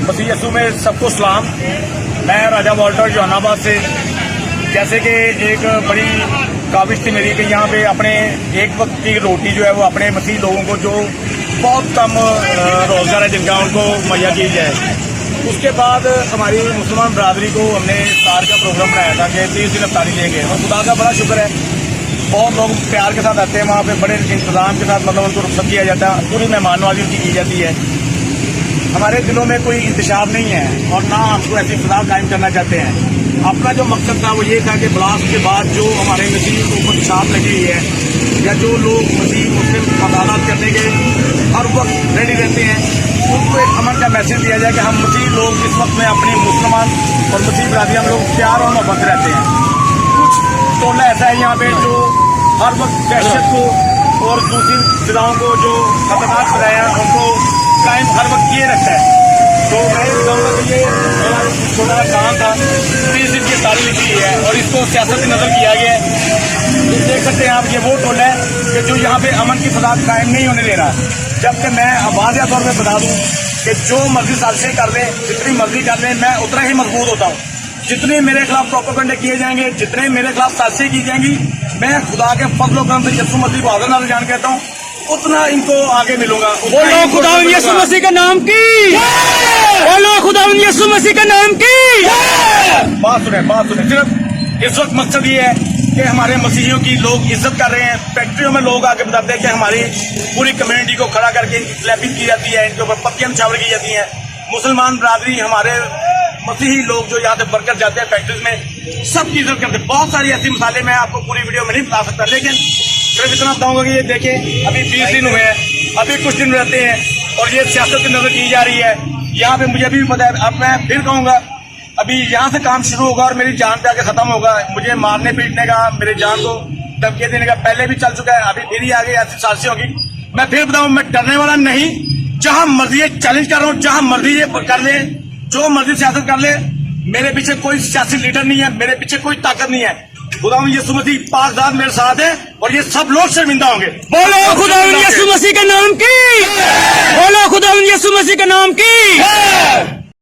मसीह यसू में सबको सलाम। मैं राजा वॉल्टर जहानाबाद से। जैसे कि एक बड़ी काविश थी मेरी कि यहाँ पे अपने एक वक्त की रोटी जो है वो अपने मसीह लोगों को जो बहुत कम रोजगार है जिनका उनको मुहैया की जाए। उसके बाद हमारी मुसलमान बरादरी को हमने इफ्तार का प्रोग्राम बनाया था कि 30 दिन इफ्तारी लेंगे और खुदा का बड़ा शुक्र है, बहुत लोग प्यार के साथ आते हैं वहाँ पे, बड़े इंतजाम के साथ मतलब उनको रुखसत किया जाता है, पूरी मेहमान नवाजी उनकी की जाती है। हमारे दिलों में कोई इंतशार नहीं है और ना हमको ऐसी फिजा कायम करना चाहते हैं। अपना जो मकसद था वो ये था कि ब्लास्ट के बाद जो हमारे मसीह के ऊपर छाप लगी हुई है या जो लोग मसीह मुस्लिम अदालत करने के हर वक्त रेडी रहते हैं, उनको एक अमन का मैसेज दिया जाए कि हम मसीह लोग इस वक्त में अपनी मुसलमान और मसीह बरादरी हम लोग प्यार और मोहब्बत रहते हैं। कुछ टोला ऐसा है यहाँ पे जो हर वक्त दहशत को और दूसरी फिजाओं को जो खतरनाक बनाया उनको कायम हर वक्त किए रखता है। तो मैं कहूँगा कि ये मेरा छोटा काम था, 30 दिन की तारीख लिखी है और इसको सियासत की नजर किया गया है। तो देख सकते हैं आप, ये वो टोला है कि जो यहाँ पे अमन की फसाद कायम नहीं होने दे रहा। जबकि मैं वाज़ेह तौर पे बता दूँ कि जो मर्जी साजिशें कर ले, जितनी मर्जी कर ले, मैं उतना ही मजबूत होता हूँ। जितने मेरे खिलाफ प्रोपेगेंडे किए जाएंगे, जितने मेरे खिलाफ साजिशें की जाएंगी, मैं खुदा के फजल करम से यीशु मसीह को हाज़िर नाज़िर जान कहता हूँ, उतना इनको आगे मिलूंगा। बोलो खुदावंद यीशु मसीह के नाम की, बोलो खुदावंद यीशु मसीह के नाम की। बात सुने। सिर्फ इस वक्त मकसद ये है कि हमारे मसीहियों की लोग इज्जत कर रहे हैं। फैक्ट्रियों में लोग आके बताते हैं कि हमारी पूरी कम्युनिटी को खड़ा करके स्लैपिंग की जाती है, इनके ऊपर पत्तियां निछावर की जाती हैं। मुसलमान बरादरी, हमारे मसीही लोग जो यहाँ से वर्कर जाते हैं फैक्ट्रीज में, सबकी इज्जत करते हैं। बहुत सारी ऐसी मिसालें मैं आपको पूरी वीडियो में नहीं बता सकता, लेकिन सिर्फ इतना बताऊंगा कि ये देखें, अभी 20 दिन हुए हैं, अभी कुछ दिन रहते हैं और ये सियासत की नजर की जा रही है। यहाँ पे मुझे अभी भी पता है, अब मैं फिर कहूंगा, अभी यहाँ से काम शुरू होगा और मेरी जान पे आके खत्म होगा। मुझे मारने पीटने का, मेरे जान को धमकी देने का पहले भी चल चुका है, अभी फिर ही आगे ऐसी साजिशें होगी। मैं फिर बताऊं, मैं डरने वाला नहीं। जहां मर्जी चैलेंज कर रहा हूँ, जहां मर्जी ये कर ले, जो मर्जी सियासत कर ले, मेरे पीछे कोई सियासी लीडर नहीं है, मेरे पीछे कोई ताकत नहीं है। खुदावंद यीशु मसीह पाक ज़ात मेरे साथ है और ये सब लोग शर्मिंदा होंगे। बोलो खुदावंद यीशु मसीह के नाम की, बोलो खुदावंद यीशु मसीह के नाम की।